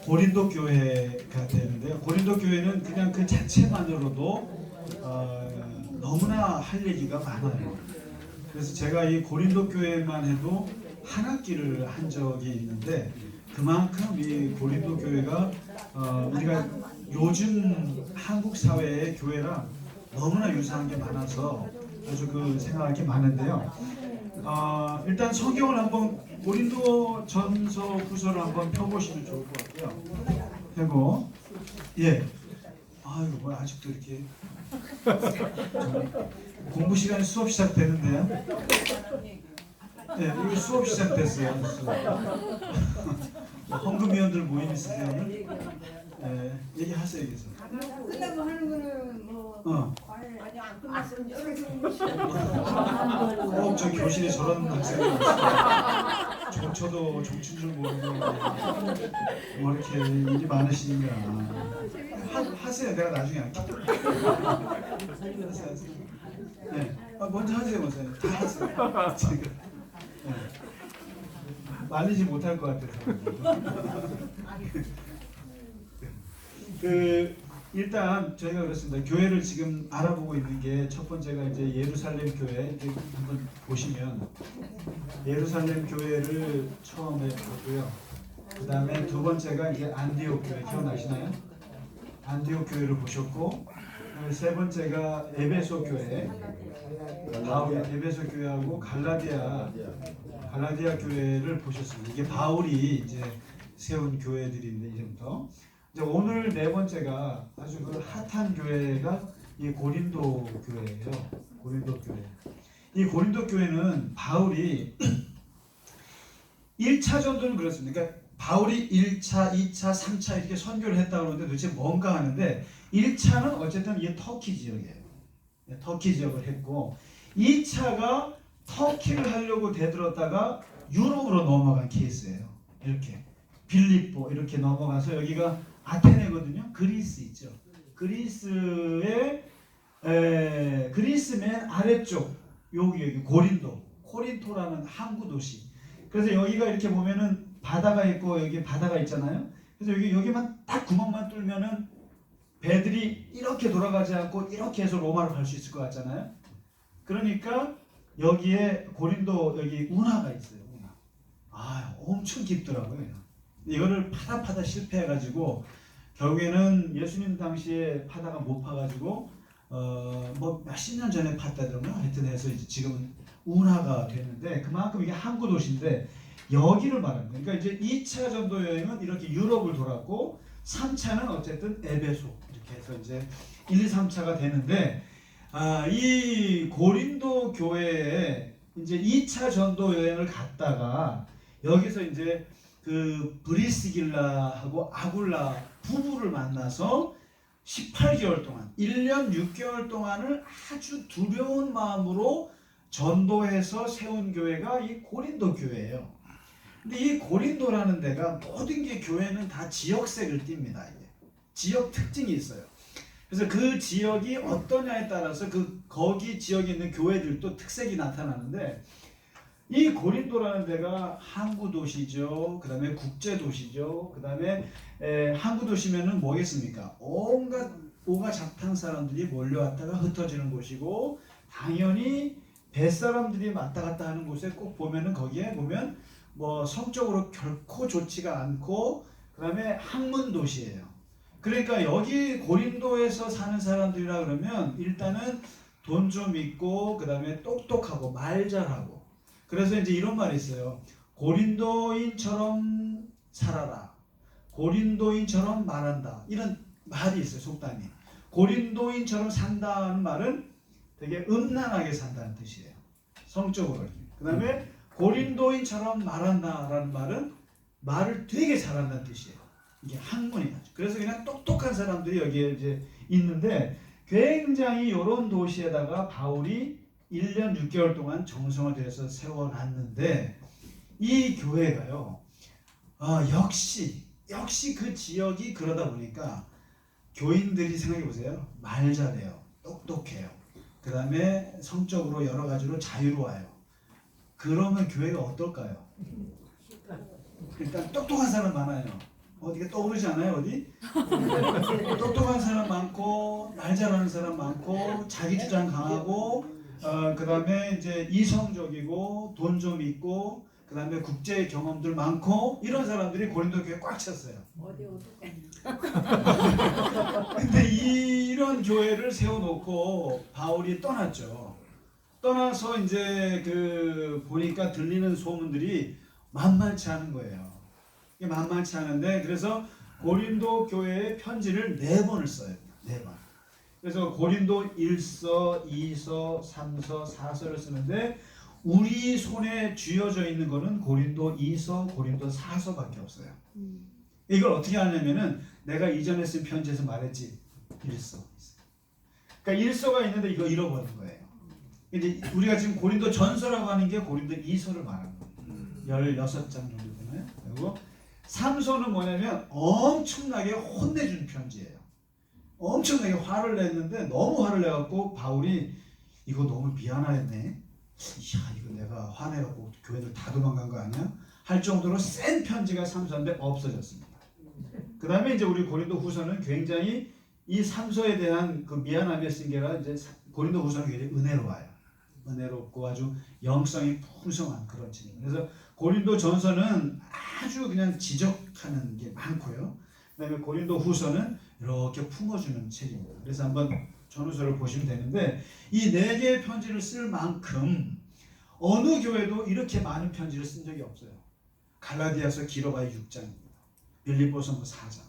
고린도 교회가 되는데요. 고린도 교회는 그냥 그 자체만으로도 너무나 할 얘기가 많아요. 그래서 제가 이 고린도 교회만 해도 한 학기를 한 적이 있는데 그만큼 이 고린도 교회가 우리가 요즘 한국 사회의 교회랑 너무나 유사한 게 많아서 아주 생각할 게 많은데요. 일단 성경을 한번 고린도 전서 후서를 한번 펴보시면 좋을 것 같고요. 펴고 예. 이거 뭐야 아직도 이렇게 공부 시간에 수업 시작되는데요. 예, 이거 수업 시작됐어요. 헌금위원들 모임 있으세요 오늘? 예, 얘기하세요 여기서. 끝나고 하는 거는 뭐 아니 안 끝났으면 여러 꼭 저 교실에 저런 학생이 있어요. 저도 정춘 줄 모르고 뭐 이렇게 일이 많으시니까 하세요. 내가 나중에 할게. 하세요. 네. 먼저 하세요, 먼저. 다 하세요. 지금. 네. 말리지 못할 것 같아서. 일단 저희가 그렇습니다. 교회를 지금 알아보고 있는 게 첫 번째가 이제 예루살렘 교회 이제 한번 보시면 예루살렘 교회를 처음에 보고요. 그 다음에 두 번째가 이제 안디옥 교회 기억나시나요? 안디옥 교회를 보셨고 세 번째가 에베소 교회 바울 에베소 교회하고 갈라디아 교회를 보셨습니다. 이게 바울이 이제 세운 교회들인데 이제부터 이제 오늘 네 번째가 아주 핫한 교회가 이 고린도 교회예요. 고린도 교회. 이 고린도 교회는 바울이 1차 전도는 그렇습니다. 그러니까 바울이 1차, 2차, 3차 이렇게 선교를 했다고 그러는데 도대체 뭔가 하는데 1차는 어쨌든 이게 터키 지역이에요. 터키 지역을 했고 2차가 터키를 하려고 대들었다가 유럽으로 넘어간 케이스예요. 이렇게 빌립보 이렇게 넘어가서 여기가 아테네거든요. 그리스 있죠. 그리스의 그리스 맨 아래쪽 여기 코린토라는 항구 도시. 그래서 여기가 이렇게 보면은 바다가 있고 여기 바다가 있잖아요. 그래서 여기만 딱 구멍만 뚫면은 배들이 이렇게 돌아가지 않고 이렇게 해서 로마로 갈 수 있을 것 같잖아요. 그러니까 여기에 고린도 여기 운하가 있어요. 운하. 엄청 깊더라고요. 이거를 파다 실패해가지고 결국에는 예수님 당시에 파다가 못 파가지고 뭐 몇십 년 전에 팠다더라고요. 하여튼 해서 이제 지금은 운하가 됐는데 그만큼 이게 항구 도시인데 여기를 말하는 거예요. 그러니까 이제 2차 전도 여행은 이렇게 유럽을 돌았고 3차는 어쨌든 에베소 이렇게 해서 이제 1, 2, 3차가 되는데 이 고린도 교회에 이제 2차 전도 여행을 갔다가 여기서 이제 브리스길라하고 아굴라 부부를 만나서 18개월 동안 1년 6개월 동안을 아주 두려운 마음으로 전도해서 세운 교회가 이 고린도 교회예요. 근데 이 고린도라는 데가 모든 게 교회는 다 지역색을 띱니다. 이게 지역 특징이 있어요. 그래서 그 지역이 어떠냐에 따라서 거기 지역에 있는 교회들도 특색이 나타나는데 이 고린도라는 데가 항구 도시죠. 그 다음에 국제 도시죠. 그 다음에 항구 도시면은 뭐겠습니까? 온갖 오가잡탕 사람들이 몰려왔다가 흩어지는 곳이고 당연히 뱃사람들이 왔다 갔다 하는 곳에 꼭 보면은 거기에 보면 뭐 성적으로 결코 좋지가 않고 그 다음에 학문 도시예요. 그러니까 여기 고린도에서 사는 사람들이라 그러면 일단은 돈 좀 있고 그 다음에 똑똑하고 말 잘하고 그래서 이제 이런 말이 있어요. 고린도인처럼 살아라. 고린도인처럼 말한다. 이런 말이 있어요. 속담이. 고린도인처럼 산다는 말은 되게 음란하게 산다는 뜻이에요. 성적으로. 그 다음에 고린도인처럼 말한다라는 말은 말을 되게 잘한다는 뜻이에요. 이게 학문이죠. 그래서 그냥 똑똑한 사람들이 여기에 이제 있는데 굉장히 이런 도시에다가 바울이 1년 6개월 동안 정성을 들여서 세워놨는데 이 교회가요. 역시 그 지역이 그러다 보니까 교인들이 생각해보세요. 말 잘해요. 똑똑해요. 그 다음에 성적으로 여러 가지로 자유로워요. 그러면 교회가 어떨까요? 그러니까 똑똑한 사람 많아요. 어디가 떠오르지 않아요? 어디? 똑똑한 사람 많고 말 잘하는 사람 많고 자기 주장 강하고 그 다음에 이제 이성적이고 돈 좀 있고 그 다음에 국제 경험들 많고 이런 사람들이 고린도 교회에 꽉 찼어요. 어디 어떡해. 근데 이런 교회를 세워놓고 바울이 떠났죠. 떠나서 이제 그 보니까 들리는 소문들이 만만치 않은 거예요. 이게 만만치 않은데 그래서 고린도 교회에 편지를 4번을 써요. 4번. 그래서 고린도 1서, 2서, 3서, 4서를 쓰는데 우리 손에 쥐어져 있는 거는 고린도 2서, 고린도 4서밖에 없어요. 이걸 어떻게 하냐면은 내가 이전에 쓴 편지에서 말했지. 1서. 그러니까 1서가 있는데 이거 잃어버린 거예요. 이제 우리가 지금 고린도 전서라고 하는 게 고린도 2서를 말하는 거예요. 16장 정도 되나요? 그리고 3서는 뭐냐면 엄청나게 혼내준 편지예요. 엄청나게 화를 냈는데 너무 화를 내갖고 바울이 이거 너무 미안하네. 이야 이거 내가 화내갖고 교회들 다 도망간 거 아니야? 할 정도로 센 편지가 3서인데 없어졌습니다. 그 다음에 이제 우리 고린도 후서는 굉장히 이 3서에 대한 그 미안함에 쓴 게라 이제 고린도 후서는 굉장히 은혜로워요. 은혜롭고 아주 영성이 풍성한 그런 책입니다. 그래서 고린도 전서는 아주 그냥 지적하는 게 많고요. 그 다음에 고린도 후서는 이렇게 품어주는 책입니다. 그래서 한번 전후서를 보시면 되는데 이 4개의 편지를 쓸 만큼 어느 교회도 이렇게 많은 편지를 쓴 적이 없어요. 갈라디아서 길어봐야 6장입니다. 빌립보서 뭐 4장,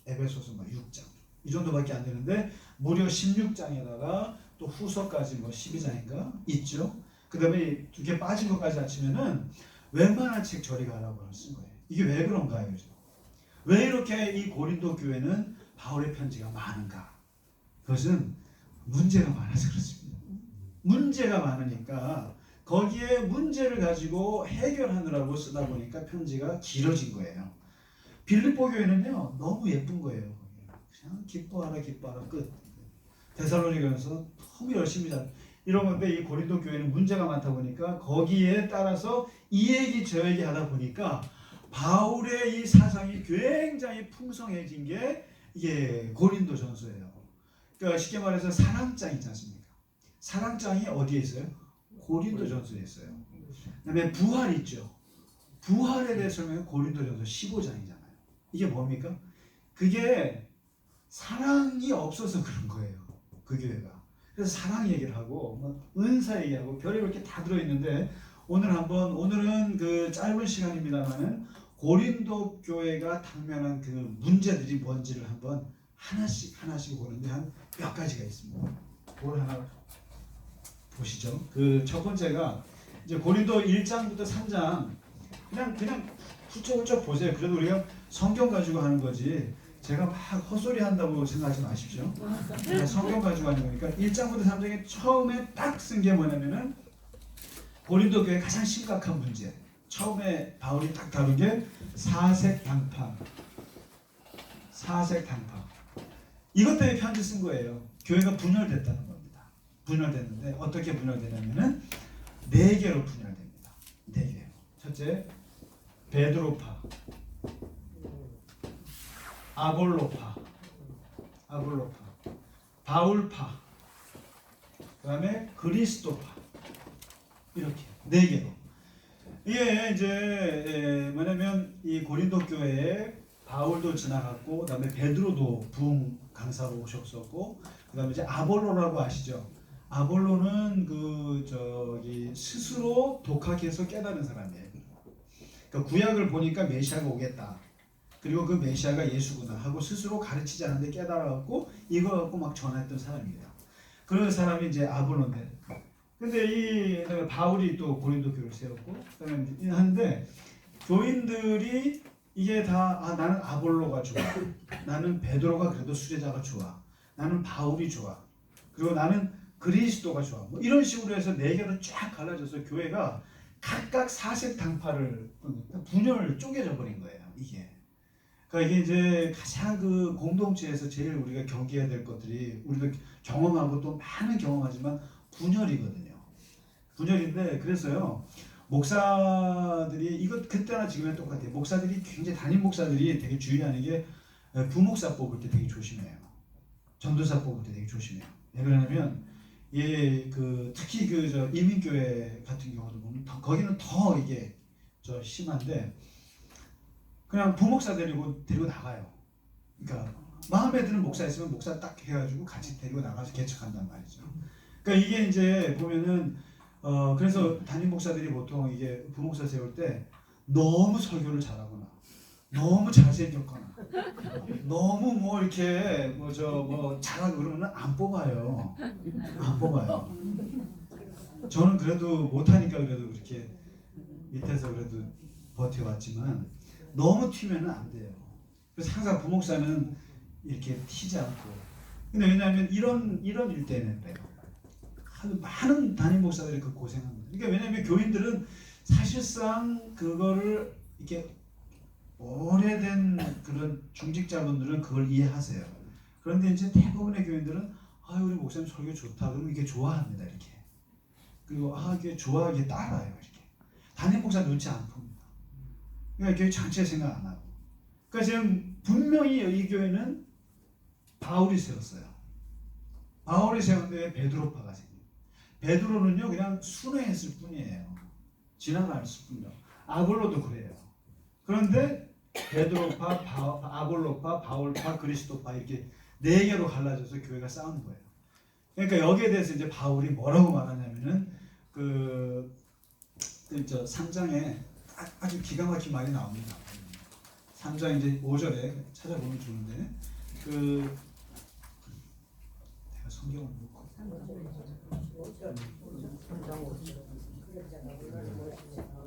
에베소서 뭐 6장 이 정도밖에 안 되는데 무려 16장에다가 또 후서까지 뭐 12장인가 있죠. 그 다음에 2개 빠진 것까지 합치면은 웬만한 책 저리 가라고 쓴 거예요. 이게 왜 그런가요? 왜 이렇게 이 고린도 교회는 바울의 편지가 많은가? 그것은 문제가 많아서 그렇습니다. 문제가 많으니까 거기에 문제를 가지고 해결하느라고 쓰다 보니까 편지가 길어진 거예요. 빌립보 교회는요 너무 예쁜 거예요. 그냥 기뻐하라 기뻐하라 끝. 데살로니가서 너무 열심히 잘 이런 건데 이 고린도 교회는 문제가 많다 보니까 거기에 따라서 이 얘기 저 얘기 하다 보니까 바울의 이 사상이 굉장히 풍성해진 게 이게 고린도 전서예요. 그러니까 쉽게 말해서 사랑장이 있지 않습니까? 사랑장이 어디에 있어요? 고린도 전서에 있어요. 그다음에 부활 있죠. 부활에 대해서 설명은 고린도 전서 15장이잖아요. 이게 뭡니까? 그게 사랑이 없어서 그런 거예요. 그 교회가. 그래서 사랑 얘기를 하고 뭐 은사 얘기하고 별이 이렇게 다 들어있는데 오늘은 그 짧은 시간입니다만은 고린도 교회가 당면한 그 문제들이 뭔지를 한번 하나씩 보는데 한 몇 가지가 있습니다. 그걸 하나 보시죠. 그 첫 번째가 이제 고린도 1장부터 3장 그냥 훌쩍훌쩍 보세요. 그래도 우리가 성경 가지고 하는 거지. 제가 막 헛소리 한다고 생각하지 마십시오. 성경 가지고 하는 거니까 1장부터 3장에 처음에 딱 쓴 게 뭐냐면은 고린도 교회의 가장 심각한 문제. 처음에 바울이 딱 다룬 게 사색당파. 이것 때문에 편지 쓴 거예요. 교회가 분열됐다는 겁니다. 분열됐는데 어떻게 분열되냐면은 4개로 분열됩니다. 4개. 첫째, 베드로파, 아볼로파, 바울파, 그 다음에 그리스도파. 이렇게 4개로. 이게 이제 뭐냐면 이 고린도 교회에 바울도 지나갔고, 그다음에 베드로도 부흥 강사로 오셨었고, 그다음에 이제 아볼로라고 아시죠? 아볼로는 스스로 독학해서 깨달은 사람이에요. 그러니까 구약을 보니까 메시아가 오겠다. 그리고 그 메시아가 예수구나 하고 스스로 가르치지 않는데 깨달아갖고 이거 갖고 막 전했던 사람입니다. 그런 사람이 이제 아볼로인데. 근데 이 바울이 또 고린도 교회를 세웠고, 그다음에 하는데 교인들이 이게 다 나는 아볼로가 좋아, 나는 베드로가 그래도 수제자가 좋아, 나는 바울이 좋아, 그리고 나는 그리스도가 좋아. 뭐 이런 식으로 해서 4개로 쫙 갈라져서 교회가 각각 사색당파를 분열을 쪼개져 버린 거예요. 이게. 그러니까 이게 이제 가장 그 공동체에서 제일 우리가 경계해야 될 것들이 우리도 경험하고 또 많은 경험하지만 분열이거든요. 분열인데 그래서요 목사들이 이것 그때나 지금이나 똑같아요. 목사들이 굉장히 담임 목사들이 되게 주의하는 게 부목사 뽑을 때 되게 조심해요. 전도사 뽑을 때 되게 조심해요. 왜 그러냐면 특히 저 이민교회 같은 경우도 보면 거기는 더 이게 심한데 그냥 부목사 데리고 나가요. 그러니까 마음에 드는 목사 있으면 목사 딱 해가지고 같이 데리고 나가서 개척한단 말이죠. 그러니까 이게 이제 보면은 그래서 담임 목사들이 보통 이게 부목사 세울 때 너무 설교를 잘하거나 너무 잘생겼거나 너무 뭐 이렇게 잘하고 그러면 안 뽑아요. 안 뽑아요. 저는 그래도 못하니까 그래도 그렇게 밑에서 그래도 버텨왔지만 너무 튀면은 안 돼요. 그래서 항상 부목사는 이렇게 튀지 않고. 근데 왜냐하면 이런 일 때문에 그래요. 많은 담임 목사들이 그 고생합니다. 그러니까 왜냐하면 교인들은 사실상 그거를 이렇게 오래된 그런 중직자분들은 그걸 이해하세요. 그런데 이제 대부분의 교인들은 우리 목사님 설교 좋다 그러면 이게 좋아합니다. 이렇게. 그리고 이게 좋아하게 따라요. 이렇게. 담임 목사 눈치 안 풉니다. 그러니까 교회 전체 생각 안 하고. 그러니까 지금 분명히 이 교회는 바울이 세웠어요. 바울이 세웠는데 베드로파가 생겨요. 베드로는요 그냥 순회했을 뿐이에요. 지나갔을 뿐이에요. 아볼로도 그래요. 그런데 베드로파, 아볼로파, 바울파, 그리스도파 이렇게 네 개로 갈라져서 교회가 싸우는 거예요. 그러니까 여기에 대해서 이제 바울이 뭐라고 말하냐면은 3장에 아주 기가 막힌 말이 나옵니다. 3장 이제 5절에 찾아보면 좋은데 내가 성경을 놓고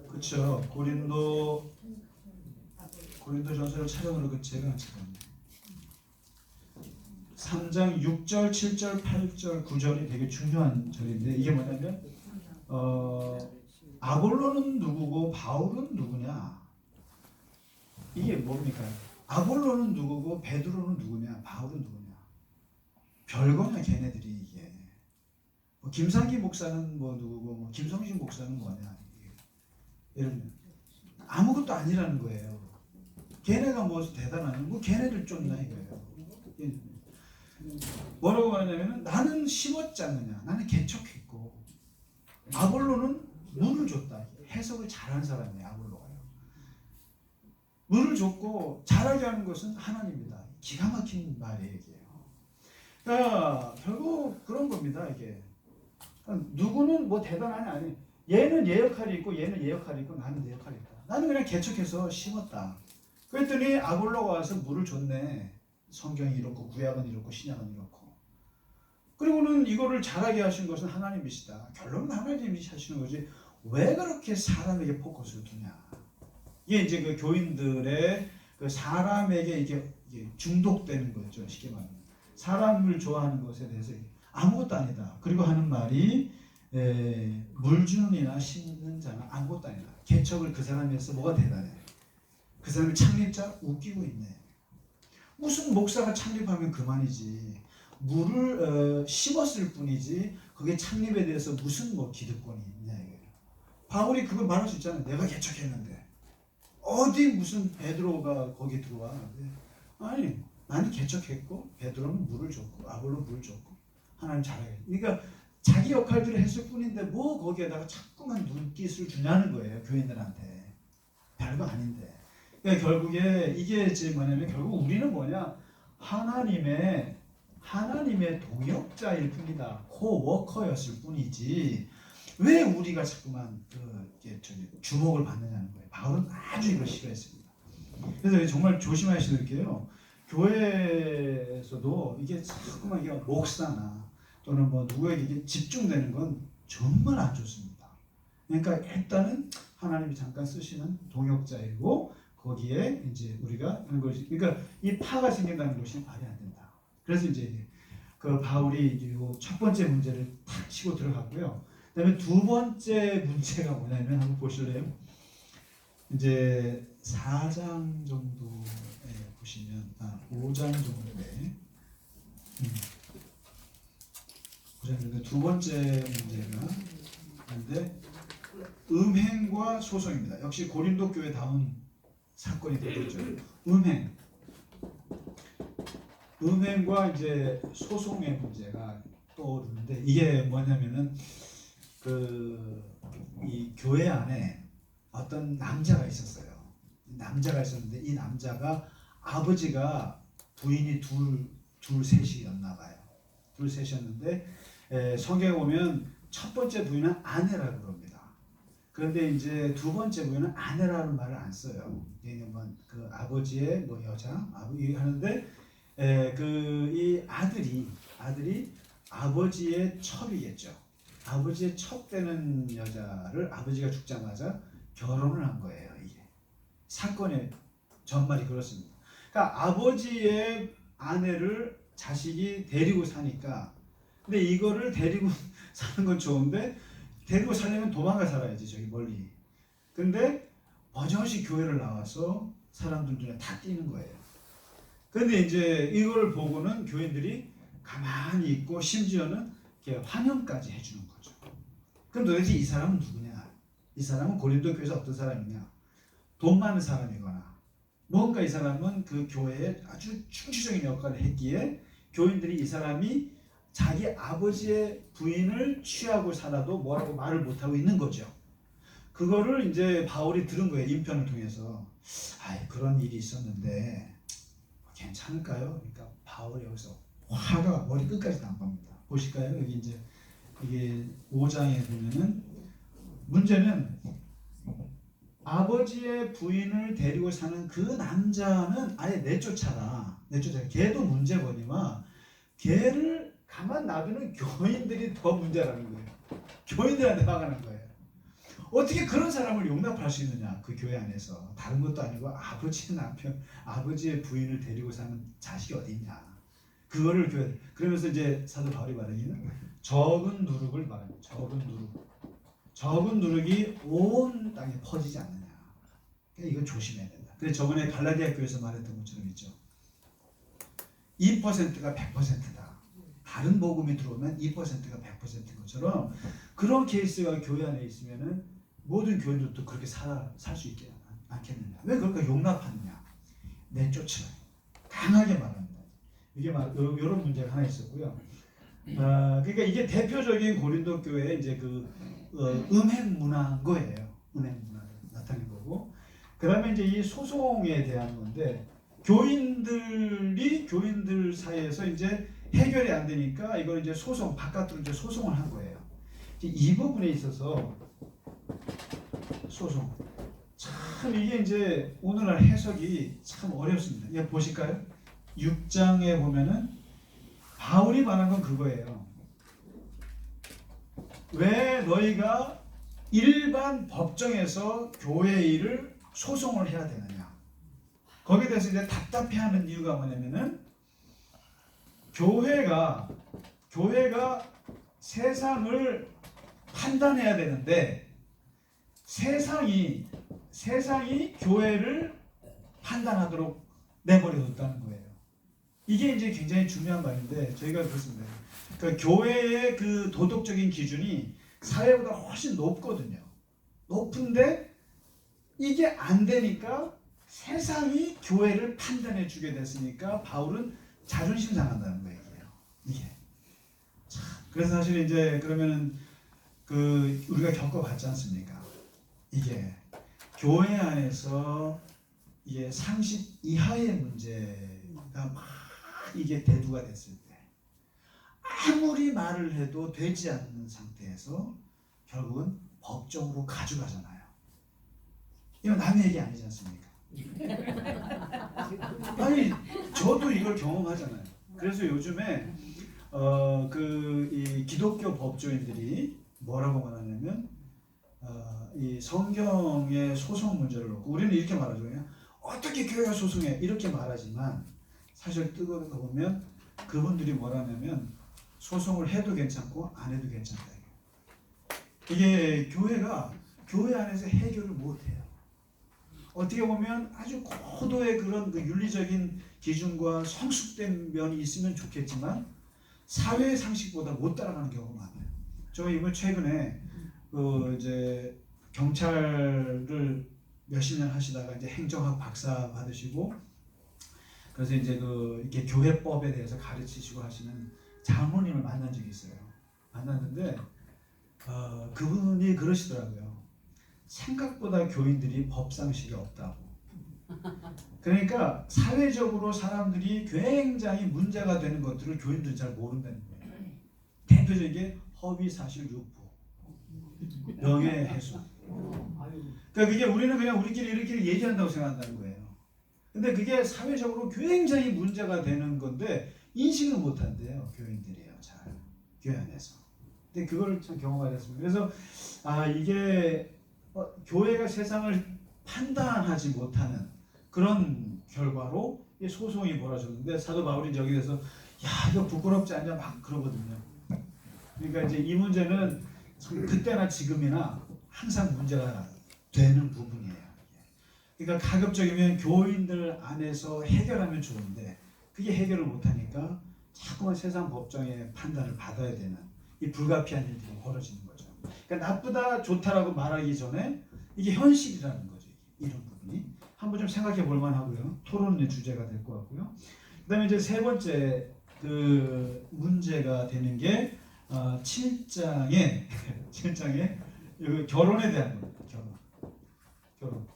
그렇죠. 고린도 전서를 찾아보는 제가 찾았네. 3장 6절, 7절, 8절, 9절이 되게 중요한 절인데 이게 뭐냐면 아볼로는 누구고 바울은 누구냐? 이게 뭡니까? 아볼로는 누구고 베드로는 누구냐? 바울은 누구냐? 별거냐 걔네들이 이게. 김상기 목사는 뭐 누구고 김성신 목사는 뭐냐? 이런 아무것도 아니라는 거예요. 걔네가 뭐 대단하냐? 걔네들 쫓나 이거예요. 뭐라고 말하냐면 나는 심었지 않느냐? 나는 개척했고 아볼로는 물을 줬다. 해석을 잘하는 사람이에요. 아볼로가요. 물을 줬고 잘하게 하는 것은 하나님입니다. 기가 막힌 말이에요. 이게. 그러니까 결국 그런 겁니다. 이게 누구는 뭐 대단하냐 아니. 얘는 얘 역할이 있고 얘는 얘 역할이 있고 나는 내 역할이 있다. 나는 그냥 개척해서 심었다. 그랬더니 아볼로가 와서 물을 줬네. 성경이 이렇고 구약은 이렇고 신약은 이렇고. 그리고는 이거를 잘하게 하신 것은 하나님이시다. 결론은 하나님이 하시는 거지. 왜 그렇게 사람에게 포커스를 두냐. 이게 이제 그 교인들의 그 사람에게 이게 중독되는 거죠. 쉽게 말하면. 사람을 좋아하는 것에 대해서 아무것도 아니다. 그리고 하는 말이 물 주는 이나 심는 자는 아무것도 아니다. 개척을 그 사람에서 뭐가 대단해. 그 사람이 창립자 웃기고 있네. 무슨 목사가 창립하면 그만이지. 물을 심었을 뿐이지 그게 창립에 대해서 무슨 기득권이 있냐 이거예요. 바울이 그걸 말할 수 있잖아요. 내가 개척했는데 어디 무슨 베드로가 거기 들어와. 아니 나는 개척했고 베드로는 물을 줬고 아볼로 물을 줬고 하나님 잘하게. 그러니까 자기 역할들을 했을 뿐인데 뭐 거기에다가 자꾸만 눈깃을 주냐는 거예요. 교인들한테. 별거 아닌데. 그러니까 결국에 이게 지금 뭐냐면 결국 우리는 뭐냐 하나님의 동역자일 뿐이다. 코워커였을 뿐이지 왜 우리가 자꾸만 주목을 받느냐는 거예요. 바울은 아주 이걸 싫어했습니다. 그래서 정말 조심하셔야 될 게요. 교회에서도 이게 자꾸만 이게 목사나 또는 뭐 누구에게 이게 집중되는 건 정말 안 좋습니다. 그러니까 일단은 하나님이 잠깐 쓰시는 동역자이고 거기에 이제 우리가 하는 것이 그러니까 이 파가 생긴다는 것이 말이 안 된다. 그래서 이제 그 바울이 이제 첫 번째 문제를 탁 치고 들어갔고요. 그다음에 두 번째 문제가 뭐냐면 한번 보실래요? 이제 4장 정도에 보시면 5장 정도에 5장 정도 두 번째 문제가 있는데 음행과 소송입니다. 역시 고린도 교회다운 사건이 되겠죠. 음행과 이제 소송의 문제가 떠오르는데 이게 뭐냐면은 이 교회 안에 어떤 남자가 있었어요. 남자가 있었는데 이 남자가 아버지가 부인이 둘셋이었나 봐요. 둘셋이었는데 성경에 보면 첫 번째 부인은 아내라고 그럽니다. 그런데 이제 두 번째 부인은 아내라는 말을 안 써요. 왜냐면 그 아버지의 뭐 여자 아버지 하는데 이 아들이 아버지의 첩이겠죠. 아버지의 첩되는 여자를 아버지가 죽자마자 결혼을 한 거예요. 이게 사건의 전말이 그렇습니다. 그러니까 아버지의 아내를 자식이 데리고 사니까 근데 이거를 데리고 사는 건 좋은데 데리고 살려면 도망가 살아야지 저기 멀리. 근데 버젓이 교회를 나와서 사람들 눈에 다 띄는 거예요. 근데 이제 이걸 보고는 교인들이 가만히 있고 심지어는 이렇게 환영까지 해주는 거죠. 그럼 도대체 이 사람은 누구냐? 이 사람은 고린도 교회에서 어떤 사람이냐? 돈 많은 사람이거나 뭔가 이 사람은 그 교회에 아주 충실적인 역할을 했기에 교인들이 이 사람이 자기 아버지의 부인을 취하고 살아도 뭐라고 말을 못하고 있는 거죠. 그거를 이제 바울이 들은 거예요. 인편을 통해서. 그런 일이 있었는데 괜찮을까요? 그러니까 바울이 여기서 화가 머리 끝까지 난 겁니다. 보실까요? 여기 이제 이게 5장에 보면은 문제는 아버지의 부인을 데리고 사는 그 남자는 아예 내쫓아라. 걔도 문제거니와 걔를 가만 놔두는 교인들이 더 문제라는 거예요. 교인들한테 화가는 거예요. 어떻게 그런 사람을 용납할 수 있느냐? 그 교회 안에서 다른 것도 아니고 아버지의 부인을 데리고 사는 자식이 어디 있냐? 그거를 그러면서 이제 사도 바울이 말하기는 적은 누룩을 말합니다. 적은 누룩이 온 땅에 퍼지지 않느냐. 그러니까 이거 조심해야 된다. 그래서 저번에 갈라디아 교회에서 말했던 것처럼 있죠. 2%가 100%다. 다른 복음이 들어오면 2%가 100%인 것처럼 그런 케이스가 교회 안에 있으면은 모든 교인들도 그렇게 살 수 있게 않겠느냐. 왜 그럴까? 용납하느냐. 내쫓으라. 강하게 말합니다. 이게 이런 문제가 하나 있었고요. 그러니까 이게 대표적인 고린도 교회의 이제 음행 문화인 거예요. 음행 문화를 나타낸 거고. 그다음에 이제 이 소송에 대한 건데 교인들 사이에서 이제 해결이 안 되니까 이걸 이제 바깥으로 이제 소송을 한 거예요. 이 부분에 있어서 소송. 참 이게 이제 오늘날 해석이 참 어렵습니다. 이거 보실까요? 6장에 보면은 바울이 말한 건 그거예요. 왜 너희가 일반 법정에서 교회 일을 소송을 해야 되느냐? 거기에 대해서 이제 답답해하는 이유가 뭐냐면은 교회가 세상을 판단해야 되는데 세상이 교회를 판단하도록 내버려뒀다는 거예요. 이게 이제 굉장히 중요한 말인데 저희가 그렇습니다. 그러니까 교회의 그 도덕적인 기준이 사회보다 훨씬 높거든요. 높은데 이게 안 되니까 세상이 교회를 판단해 주게 됐으니까 바울은 자존심 상한다는 거예요. 이게. 그래서 사실 이제 그러면은 우리가 겪어봤지 않습니까? 이게 교회 안에서 이게 상식 이하의 문제가 막 이게 대두가 됐을 때 아무리 말을 해도 되지 않는 상태에서 결국은 법정으로 가져가잖아요. 이건 남의 얘기 아니지 않습니까? 아니 저도 이걸 경험하잖아요. 그래서 요즘에 이 기독교 법조인들이 뭐라고 말하냐면 이 성경의 소송 문제를 놓고 우리는 이렇게 말하죠. 그냥 어떻게 교회가 소송해 이렇게 말하지만 사실 뜨거워 보면 그분들이 뭐라냐면 소송을 해도 괜찮고 안 해도 괜찮다. 이게 교회 안에서 해결을 못해요. 어떻게 보면 아주 고도의 그런 윤리적인 기준과 성숙된 면이 있으면 좋겠지만 사회 상식보다 못 따라가는 경우가 많아요. 저 이번 최근에 이제 경찰을 몇십 년 하시다가 이제 행정학 박사 받으시고 그래서 이제 이렇게 교회법에 대해서 가르치시고 하시는 장로님을 만난 적이 있어요. 만났는데 그분이 그러시더라고요. 생각보다 교인들이 법상식이 없다고. 그러니까 사회적으로 사람들이 굉장히 문제가 되는 것들을 교인들이 잘 모른다는 거예요. 대표적인 게 허위사실 유포, 명예훼손. 그러니까 그게 우리는 그냥 우리끼리 이렇게 얘기한다고 생각한다는 거예요. 근데 그게 사회적으로 굉장히 문제가 되는 건데 인식을 못한대요. 교인들이요. 잘 교회 안에서. 근데 그걸 참 경험하게 됐습니다. 그래서 이게 교회가 세상을 판단하지 못하는 그런 결과로 소송이 벌어졌는데 사도 바울이 저기 대해서 야 이거 부끄럽지 않냐 막 그러거든요. 그러니까 이제 이 문제는 그때나 지금이나 항상 문제가 되는 부분이에요. 그러니까 가급적이면 교인들 안에서 해결하면 좋은데 그게 해결을 못하니까 자꾸만 세상 법정의 판단을 받아야 되는 이 불가피한 일들이 벌어지는 거죠. 그러니까 나쁘다 좋다라고 말하기 전에 이게 현실이라는 거죠. 이런 부분이 한번 좀 생각해 볼 만하고요. 토론의 주제가 될 것 같고요. 그다음에 이제 세 번째 그 문제가 되는 게 7장에 결혼에 대한 거예요. 결혼.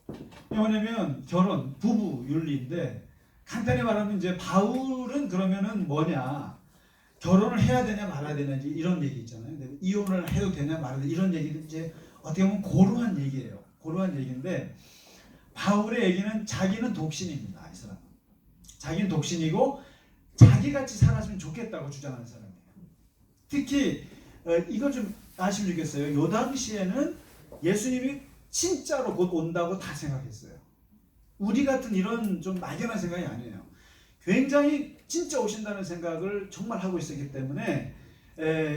뭐냐면 결혼, 부부 윤리인데 간단히 말하면 이제 바울은 그러면은 뭐냐? 결혼을 해야 되냐 말아야 되냐 이런 얘기 있잖아요. 이혼을 해도 되냐 말아야 되냐 이런 얘기는 이제 어떻게 보면 고루한 얘기예요. 고루한 얘기인데 바울의 얘기는 자기는 독신입니다. 이 사람은. 자기는 독신이고 자기같이 살았으면 좋겠다고 주장하는 사람이에요. 특히 이거 좀 아시면 좋겠어요. 요 당시에는 예수님이 진짜로 곧 온다고 다 생각했어요. 우리 같은 이런 좀 막연한 생각이 아니에요. 굉장히 진짜 오신다는 생각을 정말 하고 있었기 때문에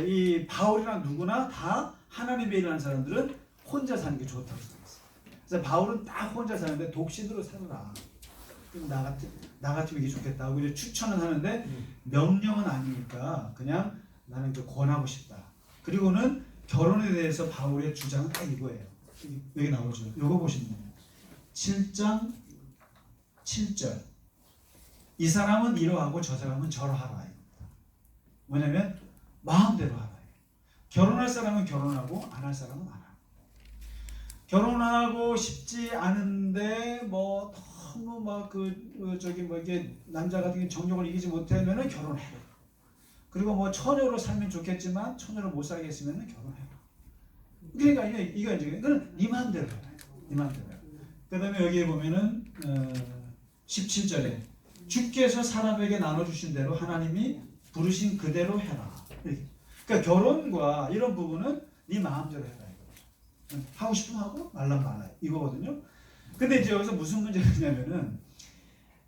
이 바울이나 누구나 다 하나님의 일을 하는 사람들은 혼자 사는 게 좋다고 생각했어요. 그래서 바울은 딱 혼자 사는데 독신으로 살아라. 나 같으면 이게 좋겠다고 이제 추천은 하는데 명령은 아니니까 그냥 나는 좀 권하고 싶다. 그리고는 결혼에 대해서 바울의 주장은 딱 이거예요. 여기 나오죠. 이거 보시면 돼요. 7장 7절. 이 사람은 이러하고 저 사람은 저러하라. 뭐냐면 마음대로 하라. 결혼할 사람은 결혼하고 안 할 사람은 안 하고. 결혼하고 싶지 않은데 뭐 너무 막 이게 남자 같은 게 정욕을 이기지 못하면은 결혼해라. 그리고 뭐 처녀로 살면 좋겠지만 처녀로 못 살겠으면은 결혼해라. 그러니까 이거 이제 이거는 네 마음대로 해라. 네 마음대로 해라. 그다음에 여기에 보면은 17절에 주께서 사람에게 나눠주신 대로 하나님이 부르신 그대로 해라. 그러니까 결혼과 이런 부분은 네 마음대로 해라. 하고 싶으면 하고 말라면 말아요. 이거거든요. 근데 이제 여기서 무슨 문제가 있냐면은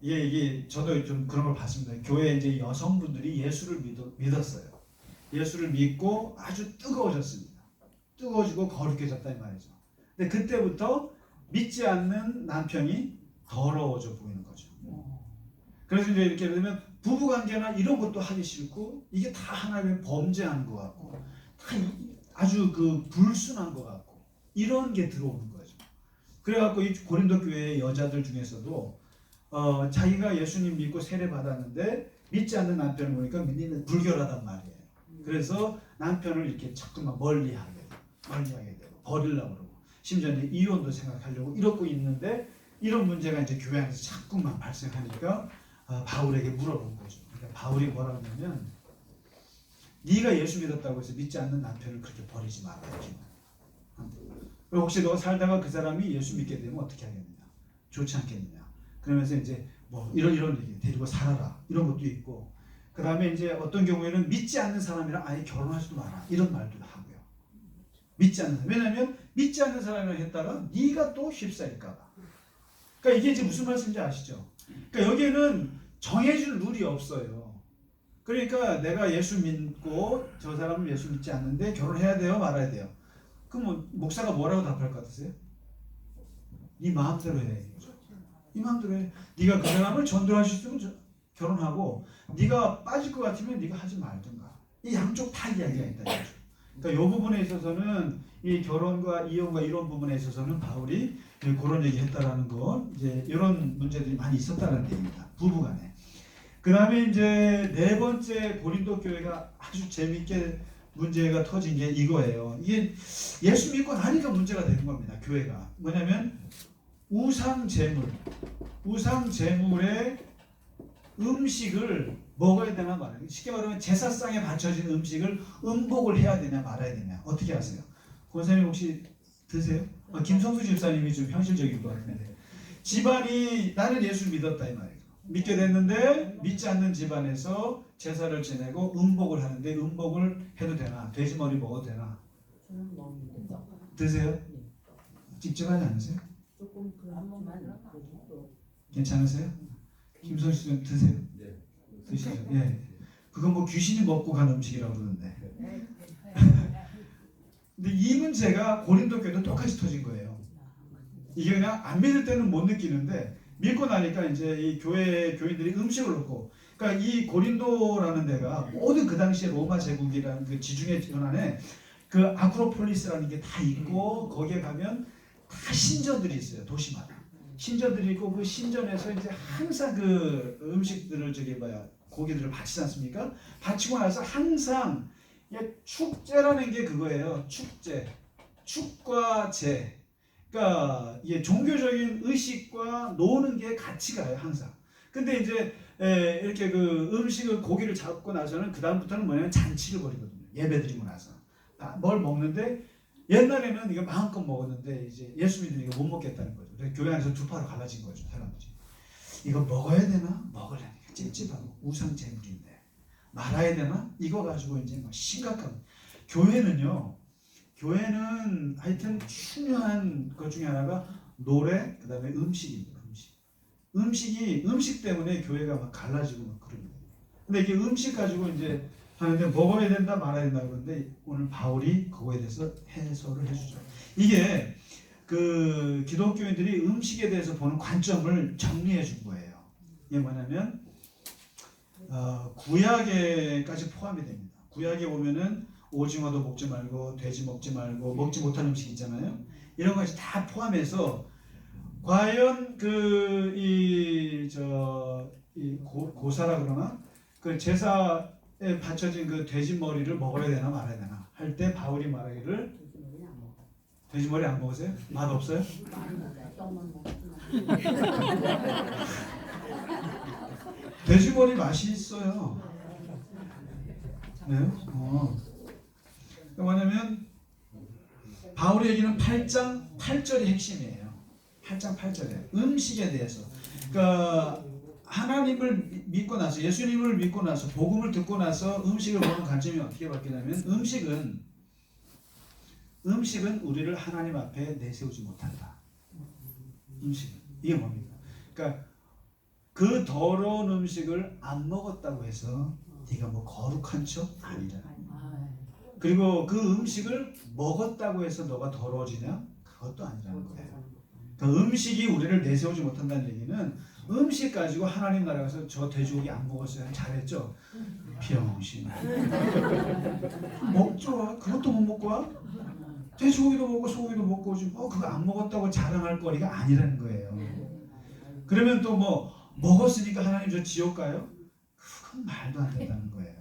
이게 저도 좀 그런 걸 봤습니다. 교회 이제 여성분들이 예수를 믿었어요. 예수를 믿고 아주 뜨거워졌습니다. 뜨거워지고 거룩해졌다 이 말이죠. 근데 그때부터 믿지 않는 남편이 더러워져 보이는 거죠. 그래서 이제 이렇게 되면 부부관계나 이런 것도 하기 싫고 이게 다 하나님의 범죄한 것 같고 다 아주 불순한 것 같고 이런 게 들어오는 거죠. 그래갖고 이 고린도 교회의 여자들 중에서도 자기가 예수님 믿고 세례 받았는데 믿지 않는 남편을 보니까 믿는 불결하단 말이에요. 그래서 남편을 이렇게 자꾸만 멀리하게 되고 버리려고 그러고 심지어 이혼도 생각하려고 이러고 있는데 이런 문제가 이제 교회 안에서 자꾸만 발생하니까 바울에게 물어본 거죠. 그러니까 바울이 뭐라고 하냐면 네가 예수 믿었다고 해서 믿지 않는 남편을 그렇게 버리지 마라. 그리고 혹시 너가 살다가 그 사람이 예수 믿게 되면 어떻게 하겠느냐? 좋지 않겠느냐? 그러면서 이제 뭐 이런 얘기 데리고 살아라 이런 것도 있고 그 다음에 이제 어떤 경우에는 믿지 않는 사람이랑 아예 결혼하지도 마라 이런 말도 하고요. 믿지 않는 사람. 왜냐하면 믿지 않는 사람이랑 했다가 네가 또 휩싸일까봐. 그러니까 이게 이제 무슨 말씀인지 아시죠? 그러니까 여기에는 정해줄 룰이 없어요. 그러니까 내가 예수 믿고 저 사람은 예수 믿지 않는데 결혼해야 돼요 말아야 돼요. 그럼 목사가 뭐라고 답할 것 같으세요? 네 마음대로 해. 네 마음대로 해. 네가 그 사람을 전도할 수 있으면 결혼하고 네가 빠질 것 같으면 네가 하지 말든가. 이 양쪽 다 이야기가 있다. 그러니까 이 부분에 있어서는 이 결혼과 이혼과 이런 부분에 있어서는 바울이 그런 얘기했다라는 거, 이제 이런 문제들이 많이 있었다는 얘기입니다. 부부간에. 그 다음에 이제 네 번째 고린도 교회가 아주 재밌게 문제가 터진 게 이거예요. 이게 예수 믿고 나니까 문제가 되는 겁니다. 교회가 뭐냐면 우상 제물의 음식을 먹어야 되나 말아야 되나. 쉽게 말하면 제사상에 바쳐진 음식을 음복을 해야 되냐 말아야 되냐. 어떻게 하세요? 권사님 혹시 드세요? 김성수 집사님이 좀 현실적일 것 같은데, 집안이 나는 예수 믿었다 이 말이에요. 믿게 됐는데 믿지 않는 집안에서 제사를 지내고 음복을 하는데 음복을 해도 되나? 돼지머리 먹어도 되나? 드세요? 직접 하지 않으세요? 조금 그렇지만 괜찮으세요? 김성수 좀 드세요? 네. 드시죠? 예. 그건 뭐 귀신이 먹고 간 음식이라고 그러는데. 근데 이 문제가 고린도 교회도 똑같이 터진 거예요. 이게 그냥 안 믿을 때는 못 느끼는데 믿고 나니까 이제 이 교인들이 음식을 넣고, 그러니까 이 고린도라는 데가 모든 그 당시에 로마 제국이라는 그 지중해 연안에 그 아크로폴리스라는 게 다 있고, 거기에 가면 다 신전들이 있어요. 도시마다 신전들이 있고, 그 신전에서 이제 항상 그 음식들을 고기들을 바치지 않습니까? 바치고 나서 항상 축제라는 게 그거예요. 축과 제. 그러니까 이게 종교적인 의식과 노는 게 같이 가요, 항상. 근데 이제 이렇게 그 음식을 고기를 잡고 나서는 그 다음부터는 뭐냐면 잔치를 벌이거든요. 예배드리고 나서 뭘 먹는데, 옛날에는 이거 마음껏 먹었는데 이제 예수 믿으니까 못 먹겠다는 거죠. 그래서 교회 안에서 두 파로 갈라진 거죠, 사람들이. 이거 먹어야 되나? 먹으려니까 찝찝하고 우상 제물인데 말아야 되나? 이거 가지고 이제 막 심각한. 교회는 하여튼 중요한 것 중에 하나가 노래, 그 다음에 음식입니다. 음식 때문에 교회가 막 갈라지고 막 그런 거예요. 근데 이게 음식 가지고 이제 하는데 먹어야 된다 말아야 된다 그러는데, 오늘 바울이 그거에 대해서 해설을 해주죠. 이게 그 기독교인들이 음식에 대해서 보는 관점을 정리해 준 거예요. 이게 뭐냐면 구약에까지 포함이 됩니다. 구약에 보면은 오징어도 먹지 말고 돼지 먹지 말고 먹지 못한 음식 있잖아요. 이런 것이 다 포함해서 과연 고사라 그러나 그 제사에 바쳐진 그 돼지 머리를 먹어야 되나 말아야 되나 할 때 바울이 말하기를, 돼지 머리 안 먹으세요? 맛 없어요? 돼지 머리 맛이 있어요. 네? 뭐냐면 바울의 얘기는 8장 8절이 핵심이에요. 8장 8절에 음식에 대해서. 그러니까 하나님을 믿고 나서, 예수님을 믿고 나서, 복음을 듣고 나서 음식을 보는 관점이 어떻게 바뀌냐면, 음식은 우리를 하나님 앞에 내세우지 못한다. 음식은 이게 뭡니까? 그러니까 그 더러운 음식을 안 먹었다고 해서 네가 뭐 거룩한 척 아니잖아. 그리고 그 음식을 먹었다고 해서 너가 더러워지냐? 그것도 아니라는 거예요. 그러니까 음식이 우리를 내세우지 못한다는 얘기는, 음식 가지고 하나님 나라 가서 저 돼지고기 안 먹었어요. 잘했죠? 병신. 먹죠. 그것도 못 먹고 와? 돼지고기도 먹고 소고기도 먹고 오지. 그거 안 먹었다고 자랑할 거리가 아니라는 거예요. 그러면 또 뭐 먹었으니까 하나님 저 지옥 가요? 그건 말도 안 된다는 거예요.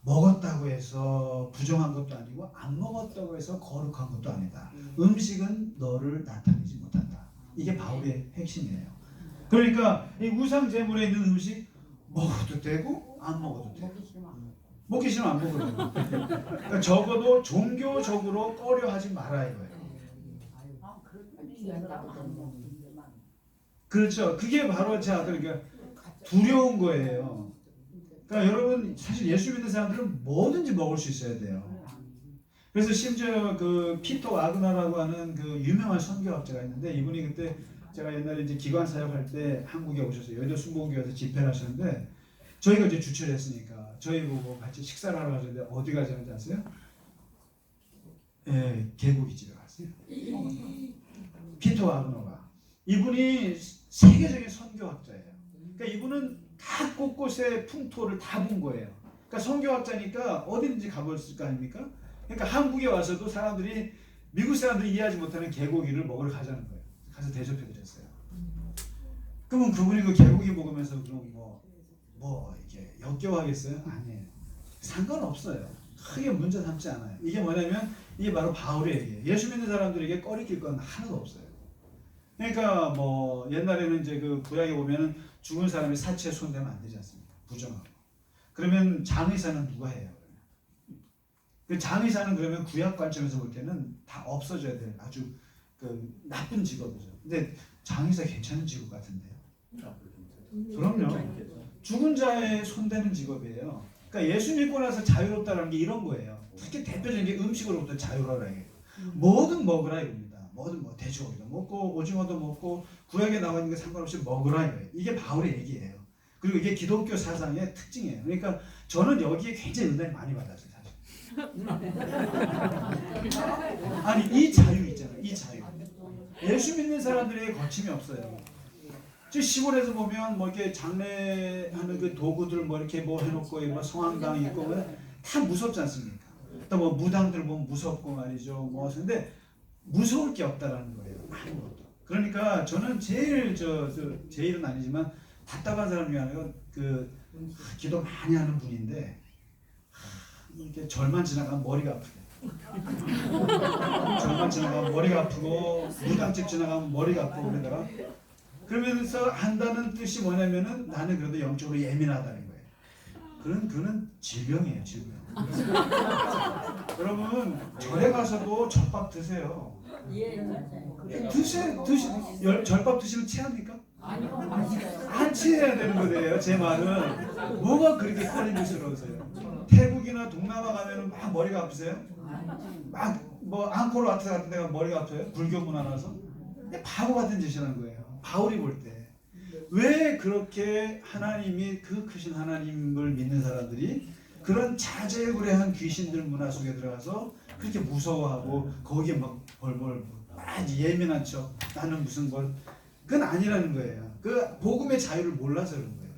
먹었다고 해서 부정한 것도 아니고 안 먹었다고 해서 거룩한 것도 아니다. 음식은 너를 나타내지 못한다. 이게 바울의 핵심이에요. 그러니까 이 우상 제물에 있는 음식 먹어도 되고 안 먹어도 되고, 먹기 싫으면 안 먹어도 되고, 그러니까 적어도 종교적으로 꺼려하지 말아 이거예요. 그렇죠. 그게 바로 그러니까 두려운 거예요. 그러니까 여러분, 사실 예수 믿는 사람들은 뭐든지 먹을 수 있어야 돼요. 그래서 심지어 그 피터 와그너라고 하는 그 유명한 선교학자가 있는데, 이분이 그때 제가 옛날에 이제 기관 사역할 때 한국에 오셔서 여의도 순복음교회에서 집회를 하셨는데, 저희가 이제 주최를 했으니까 저희 보고 같이 식사를 하러 가셨는데 어디 가셨는지 아세요? 개고기 집에 갔어요. 피터 와그너가. 이분이 세계적인 선교학자예요. 그러니까 이분은 다 곳곳에 풍토를 다 본 거예요. 그러니까 선교학자니까 어디든지 가볼 거 아닙니까? 그러니까 한국에 와서도 사람들이 미국 사람들이 이해하지 못하는 개고기를 먹으러 가자는 거예요. 가서 대접해 드렸어요. 그러면 그분이 그 개고기 먹으면서 그럼 뭐 이게 역겨워하겠어요? 아니에요. 상관없어요. 크게 문제 삼지 않아요. 이게 뭐냐면 이게 바로 바울의 얘기예요. 예수 믿는 사람들에게 꺼리낄 건 하나도 없어요. 그러니까 뭐 옛날에는 이제 그 구약에 보면은 죽은 사람이 사체에 손대면 안 되지 않습니까? 부정하고. 그러면 장의사는 누가 해요? 그 장의사는 그러면 구약 관점에서 볼 때는 다 없어져야 될 아주 그 나쁜 직업이죠. 근데 장의사 괜찮은 직업 같은데요? 그럼요. 죽은 자의 손대는 직업이에요. 그러니까 예수 믿고 나서 자유롭다는 게 이런 거예요. 특히 대표적인 게 음식으로부터 자유로라는 게 뭐든 먹으라 이겁니다. 뭐든 뭐 돼지고기도 먹고 오징어도 먹고 구약에 나와 있는 게 상관없이 먹으라 이거예요. 이게 바울의 얘기예요. 그리고 이게 기독교 사상의 특징이에요. 그러니까 저는 여기에 굉장히 은혜를 많이 받았어요. 아니 이 자유 있잖아요. 이 자유. 예수 믿는 사람들에게 거침이 없어요. 저 시골에서 보면 뭐 이렇게 장례하는 그 도구들 뭐 이렇게 뭐 해놓고 뭐 성황당 있고 다 무섭지 않습니까? 또 뭐 무당들 보면 무섭고 말이죠. 뭐 근데 무서울 게 없다라는 거예요. 아무것도. 그러니까 저는 제일은 아니지만 답답한 사람 중에 하나가 그 기도 많이 하는 분인데 이렇게 절만 지나가면 머리가 아프대. 절만 지나가면 머리가 아프고 무당집 지나가면 머리가 아프고 그러면서 한다는 뜻이 뭐냐면은 나는 그래도 영적으로 예민하다는 거예요. 그는 질병이에요, 질병. 여러분 절에 가서도 젖밥 드세요. 예, 맞아요. 절밥 드시면 체합니까? 아니요. 안 취해야 되는 거예요. 제 말은 뭐가 그렇게 꺼림스러우세요? 태국이나 동남아 가면은 막 머리가 아프세요? 막 뭐 앙코르와트 같은 데가 머리가 아파요? 불교 문화라서? 바보 같은 짓이라는 거예요. 바울이 볼 때 왜 그렇게 하나님이 그 크신 하나님을 믿는 사람들이 그런 자재구레한 귀신들 문화 속에 들어가서 그렇게 무서워하고 거기에 막 벌벌 막 예민한 척 나는 무슨 걸 그건 아니라는 거예요. 그 복음의 자유를 몰라서 그런 거예요.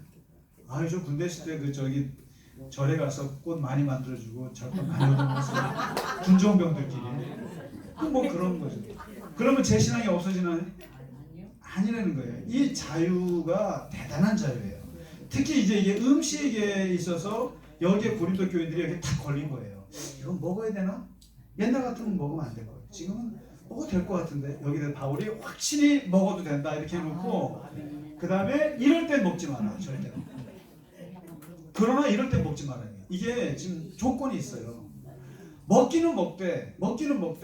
아유 저 군대 있을 때 그 저기 절에 가서 꽃 많이 만들어주고 절밥 많이 얻어먹었어요. 군종병들끼리 뭐 그런 거죠. 그러면 제 신앙이 없어지나요? 아니라는 거예요. 이 자유가 대단한 자유예요. 특히 이제 이게 음식에 있어서 여기에 고린도 교인들이 여기 탁 걸린 거예요. 이건 먹어야 되나? 옛날 같으면 먹으면 안 될 거예요. 지금은 먹어도 될 것 같은데 여기다 바울이 확실히 먹어도 된다 이렇게 해놓고 그 다음에 이럴 땐 먹지 마라 절대. 그러나 이럴 땐 먹지 말아요. 이게 지금 조건이 있어요. 먹기는 먹되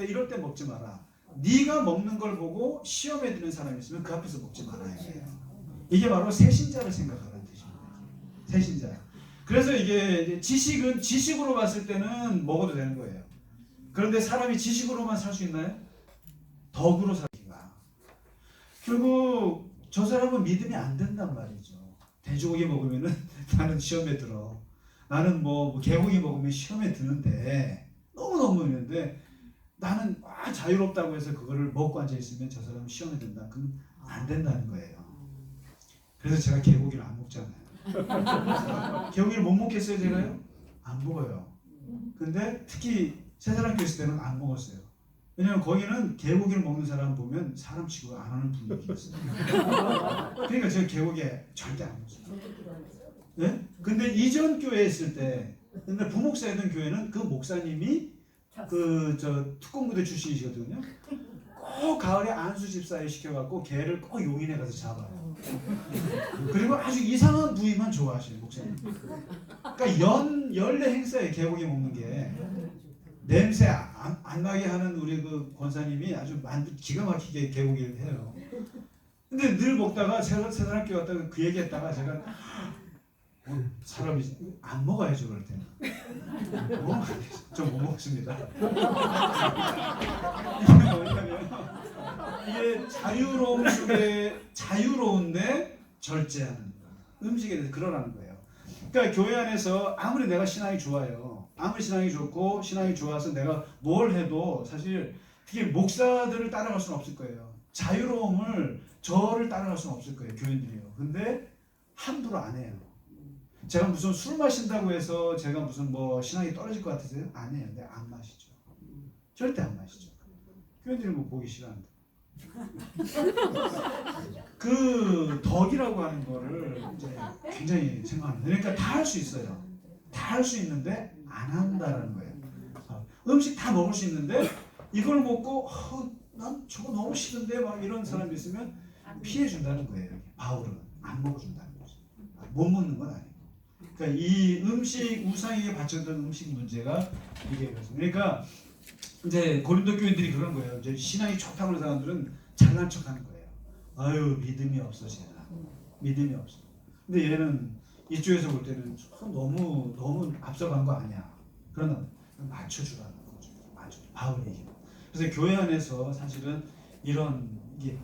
이럴 땐 먹지 마라. 네가 먹는 걸 보고 시험에 드는 사람이 있으면 그 앞에서 먹지 말아야 해요. 이게 바로 새신자를 생각하라는 뜻입니다. 새신자. 그래서 이게 지식은 지식으로 봤을 때는 먹어도 되는 거예요. 그런데 사람이 지식으로만 살 수 있나요? 덕으로 살기가. 결국 저 사람은 믿음이 안 된단 말이죠. 돼지고기 먹으면은 나는 시험에 들어. 나는 뭐 개고기 먹으면 시험에 드는데 너무너무 있는데 나는 자유롭다고 해서 그거를 먹고 앉아 있으면 저 사람은 시험에 든다. 그럼 안 된다는 거예요. 그래서 제가 개고기를 안 먹잖아요. 개고기를 못 먹겠어요, 제가요? 안 먹어요. 근데 특히 새사랑교회 있을 때는 안 먹었어요. 왜냐면 거기는 개고기를 먹는 사람 보면 사람 치고 안 하는 분위기였어요. 그러니까 제가 개고기 절대 안 먹었어요. 네? 근데 이전 교회에 있을 때, 근데 부목사였던 교회는 그 목사님이 특공부대 출신이시거든요. 꼭 가을에 안수 집사에 시켜갖고 개를 꼭 용인에 가서 잡아요. 그리고 아주 이상한 부위만 좋아하시는 목사님. 그러니까 연례 행사에 개고기 먹는 게 냄새 안 나게 하는 우리 그 권사님이 아주 기가 막히게 개고기를 해요. 근데 늘 먹다가 새사람교회 갔다가 그 얘기했다가 제가 사람이 안 먹어야죠 그럴 때는. 좀 못 먹습니다. 이게 뭐냐면 이게 자유로움 속에 자유로운데 절제하는 음식에 대해서 그러라는 거예요. 그러니까 교회 안에서 아무리 내가 신앙이 좋아요. 아무리 신앙이 좋고 신앙이 좋아서 내가 뭘 해도 사실 특히 목사들을 따라갈 수는 없을 거예요. 자유로움을 저를 따라갈 수는 없을 거예요. 교인들이요. 근데 함부로 안 해요. 제가 무슨 술 마신다고 해서 제가 무슨 뭐 신앙이 떨어질 것 같으세요? 아니에요. 내가 안 마시죠. 절대 안 마시죠. 교인들이 뭐 보기 싫어한다. 그 덕이라고 하는 거를 이제 굉장히 생각합니다. 그러니까 다 할 수 있어요. 다 할 수 있는데 안 한다라는 거예요. 음식 다 먹을 수 있는데 이걸 먹고 난 저거 너무 싫은데 막 이런 사람이 있으면 피해 준다는 거예요. 바울은 안 먹어준다는 거죠. 못 먹는 건 아니고. 그러니까 이 음식 우상에게 바쳤던 음식 문제가 이게 그래서 그러니까 이제 고린도 교인들이 그런 거예요. 이제 신앙이 좋다고 하는 사람들은 잘난 척하는 거예요. 아유 믿음이 없어 쟤는. 믿음이 없어. 근데 얘는 이쪽에서 볼 때는 너무 앞서간 거 아니야. 그러나 맞춰주라는 거죠. 맞춰. 바울이 얘기해요. 그래서 교회 안에서 사실은 이런 게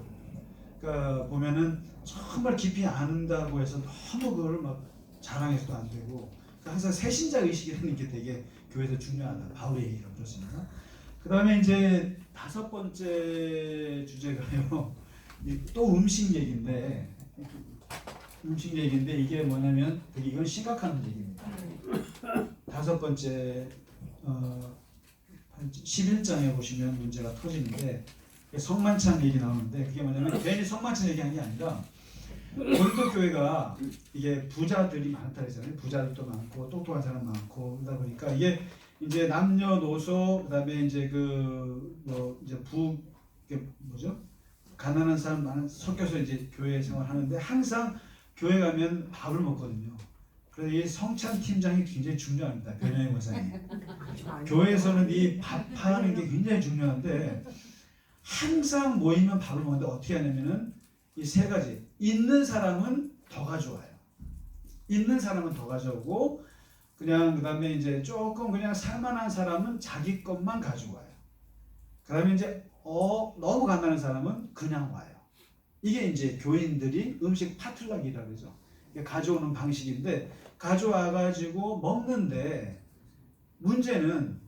그러니까 보면은 정말 깊이 안다고 해서 너무 그걸 막 자랑해서도 안 되고 그러니까 항상 새신자 의식이라는 게 되게 교회에서 중요하다. 바울의 얘기가 그렇습니다. 그 다음에 이제 5번째 주제가요. 또 음식 얘기인데 이게 뭐냐면 되게 이건 심각한 얘기입니다. 5번째 11장에 보시면 문제가 터지는데 성만찬 얘기 나오는데 그게 뭐냐면 괜히 성만찬 얘기하는 게 아니라 고린도 교회가 이게 부자들이 많다 그랬잖아요. 부자들도 많고 똑똑한 사람 많고 그러다 보니까 이게 이제 남녀노소 그다음에 이제 가난한 사람 많은 섞여서 이제 교회 생활하는데 항상 교회 가면 밥을 먹거든요. 그래서 이 성찬 팀장이 굉장히 중요합니다. 변형의 권사님. 교회에서는 이 밥하는 게 굉장히 중요한데 항상 모이면 밥을 먹는데 어떻게 하냐면은 이 세 가지. 있는 사람은 더 가져와요. 있는 사람은 더 가져오고 그냥 그다음에 이제 조금 그냥 살만한 사람은 자기 것만 가지고 와요. 그다음에 이제 너무 가난한 사람은 그냥 와요. 이게 이제 교인들이 음식 파틀락이라고 그러죠. 가져오는 방식인데 가져와 가지고 먹는데 문제는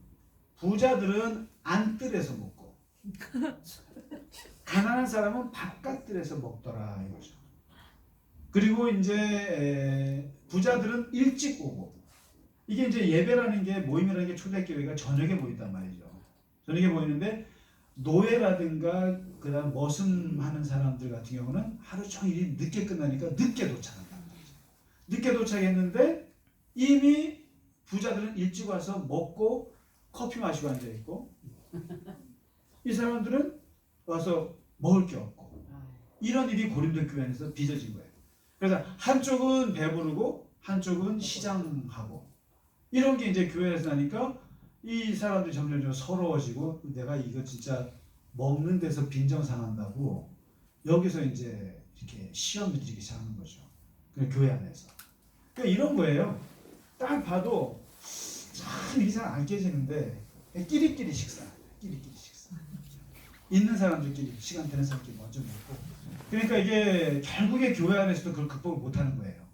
부자들은 안뜰에서 먹고 가난한 사람은 바깥뜰에서 먹더라 이거죠. 그리고 이제 부자들은 일찍 오고 이게 이제 예배라는 게 모임이라는 게 초대교회가 저녁에 모인단 말이죠. 저녁에 모이는데 노예라든가 그다음 머슴하는 사람들 같은 경우는 하루 종일이 늦게 끝나니까 늦게 도착한단 말이죠. 늦게 도착했는데 이미 부자들은 일찍 와서 먹고 커피 마시고 앉아 있고 이 사람들은 와서 먹을 게 없고 이런 일이 고린도 교회 안에서 빚어진 거예요. 그래서 한쪽은 배부르고 한쪽은 시장하고 이런 게 이제 교회에서 나니까 이 사람들이 점점 서러워지고 내가 이거 진짜 먹는 데서 빈정상한다고 여기서 이제 이렇게 시험을 들이기 시작하는 거죠. 교회 안에서. 그러니까 이런 거예요. 딱 봐도 참 이게 잘 안 깨지는데 끼리끼리 식사. 있는 사람들끼리 시간 되는 사람끼리 먼저 먹고 그러니까 이게 결국에 교회 안에서도 그걸 극복을 못하는 거예요.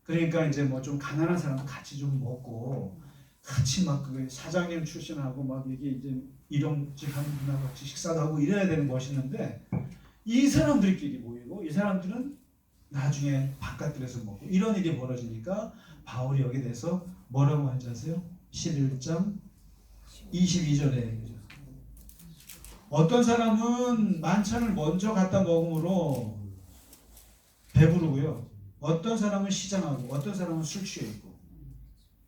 그러니까 이제 뭐 좀 가난한 사람도 같이 좀 먹고 같이 막 그 사장님 출신하고 막 이게 이제 일용직 하는 분하고 같이 식사도 하고 이래야 되는 멋있는데 이 사람들끼리 모이고 이 사람들은 나중에 바깥들에서 먹고 이런 일이 벌어지니까 바울이 여기에 대해서 뭐라고 하는지 아세요? 11장 22절에 어떤 사람은 만찬을 먼저 갖다 먹음으로 배부르고요. 어떤 사람은 시장하고 어떤 사람은 술 취해 있고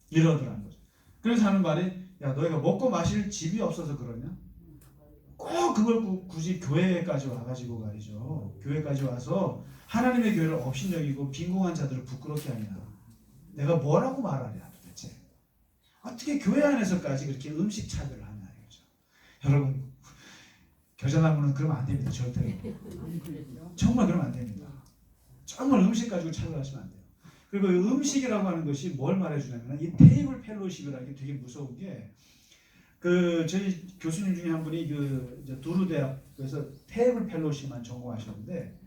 이러더라는 거죠. 그래서 하는 말이 야 너희가 먹고 마실 집이 없어서 그러냐? 꼭 그걸 굳이 교회까지 와가지고 말이죠. 교회까지 와서 하나님의 교회를 업신여기고 빈궁한 자들을 부끄럽게 하냐. 내가 뭐라고 말하냐 도대체. 어떻게 교회 안에서까지 그렇게 음식 차별을 하냐 이거죠. 여러분 겨자나무는 그러면 안 됩니다. 절대로. 정말 그러면 안 됩니다. 정말 음식 가지고 차별하시면 안 돼요. 그리고 이 음식이라고 하는 것이 뭘 말해주냐면 이 테이블 펠로십이라는 게 되게 무서운 게 저희 교수님 중에 한 분이 두루 대학에서 테이블 펠로십만 전공하셨는데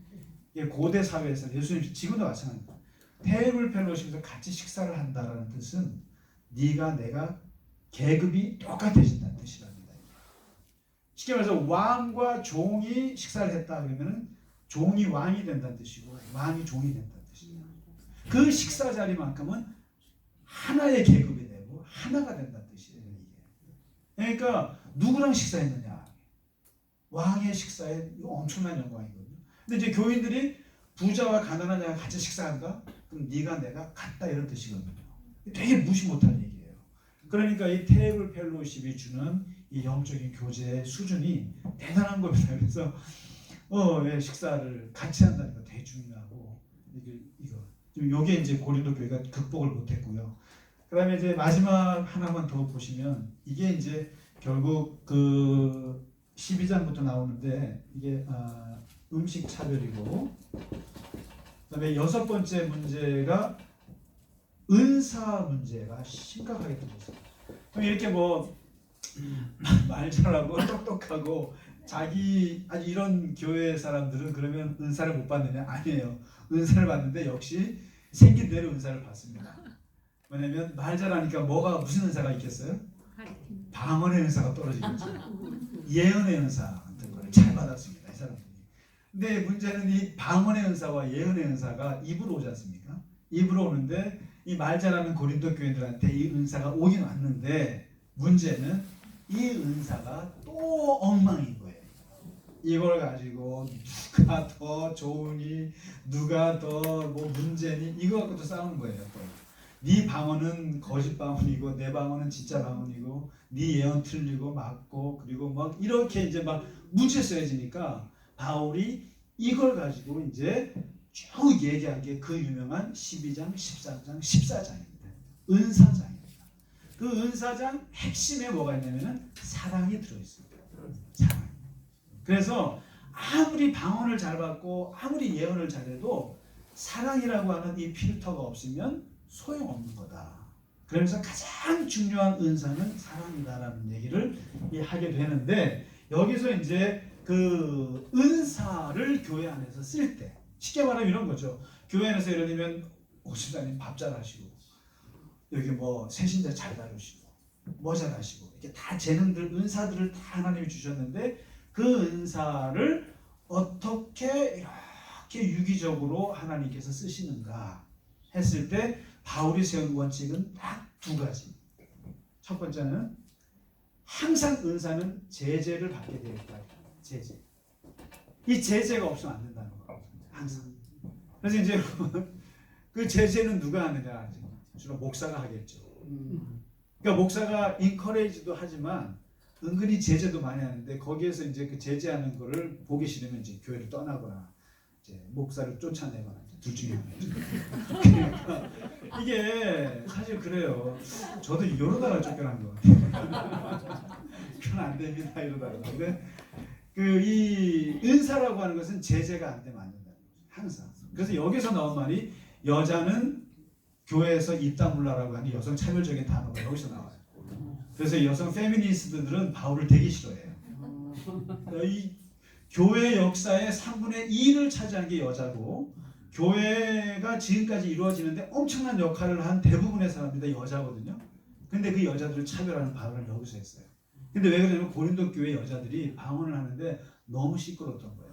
이게 고대 사회에서 예수님 지금도 마찬가지입니다. 테이블 펠로십에서 같이 식사를 한다라는 뜻은 네가 내가 계급이 똑같아진다는 뜻이랍니다. 쉽게 말해서 왕과 종이 식사를 했다 그러면은 종이 왕이 된다는 뜻이고 왕이 종이 된다는 뜻이에요. 그 식사 자리만큼은 하나의 계급이 되고 하나가 된다는 뜻이에요. 이게. 그러니까 누구랑 식사했느냐? 왕의 식사에 이거 엄청난 영광이거든요. 근데 이제 교인들이 부자와 가난한 자가 같이 식사한다? 그럼 네가 내가 같다 이런 뜻이거든요. 되게 무시 못할 얘기예요. 그러니까 이 테이블 펠로우십이 주는 이 영적인 교제의 수준이 대단한 겁니다. 그래서 예, 식사를 같이 한다는 거 되게 중요하고 이게 이제 고린도 교회가 극복을 못했고요. 그다음에 이제 마지막 하나만 더 보시면 이게 이제 결국 그 12장부터 나오는데 이게 음식 차별이고, 그다음에 6번째 문제가 은사 문제가 심각하게 들어있어요. 그럼 이렇게 뭐 말 잘하고 똑똑하고 자기 이런 교회 사람들은 그러면 은사를 못 받느냐? 아니에요. 은사를 받는데 역시 생긴 대로 은사를 받습니다. 왜냐면 말 잘하니까 무슨 은사가 있겠어요? 방언의 은사가 떨어지겠죠. 예언의 은사 같은 거를 잘 받았습니다, 이 사람들이. 근데 문제는 이 방언의 은사와 예언의 은사가 입으로 오지 않습니까? 입으로 오는데 이 말 잘하는 고린도 교인들한테 이 은사가 오긴 왔는데 문제는 이 은사가 또 엉망인 거예요. 이걸 가지고 누가 더 좋으니 누가 더 뭐 문제니 이거 갖고도 싸우는 거예요. 또. 네 방언은 거짓 방언이고 내 방언은 진짜 방언이고 네 예언 틀리고 맞고 그리고 막 이렇게 이제 막 묻혀 써지니까 바울이 이걸 가지고 이제 쭉 얘기한 게 그 유명한 12장, 13장, 14장입니다. 은사장입니다. 그 은사장 핵심에 뭐가 있냐면은 사랑이 들어있습니다. 사랑. 그래서 아무리 방언을 잘 받고 아무리 예언을 잘해도 사랑이라고 하는 이 필터가 없으면 소용없는 거다. 그러면서 가장 중요한 은사는 사랑이다라는 얘기를 하게 되는데, 여기서 이제 그 은사를 교회 안에서 쓸 때 쉽게 말하면 이런 거죠. 교회 안에서 예를 들면 목사님 밥 잘하시고 여기 뭐 세신자 잘 다루시고 뭐 잘하시고 이렇게 다 재능들 은사들을 다 하나님이 주셨는데 그 은사를 어떻게 이렇게 유기적으로 하나님께서 쓰시는가 했을 때 바울이 세운 원칙은 딱 두 가지. 첫 번째는 항상 은사는 제재를 받게 되어 있다. 제재. 이 제재가 없으면 안 된다는 거예요. 항상. 그래서 이제 그 제재는 누가 하느냐? 주로 목사가 하겠죠. 그러니까 목사가 인커레이지도 하지만 은근히 제재도 많이 하는데 거기에서 이제 그 제재하는 거를 보기 싫으면 이제 교회를 떠나거나 이제 목사를 쫓아내거나 둘 중에 하나죠. 그러니까 이게 사실 그래요. 저도 이러다가 쫓겨난 거 같아요. 그건 안 됩니다 이러다가. 근데 그 이 은사라고 하는 것은 제재가 안 되면 안 된다는 거죠. 항상. 그래서 여기서 나온 말이 여자는 교회에서 입 다물라라고 하는 여성 차별적인 단어가 여기서 나와요. 그래서 여성 페미니스트들은 바울을 되게 싫어해요. 이 교회 역사의 3분의 2를 차지한 게 여자고 교회가 지금까지 이루어지는데 엄청난 역할을 한 대부분의 사람들이 여자거든요. 근데 그 여자들을 차별하는 바울은 여기서 했어요. 근데 왜 그러냐면 고린도 교회 여자들이 방언을 하는데 너무 시끄럽던 거예요.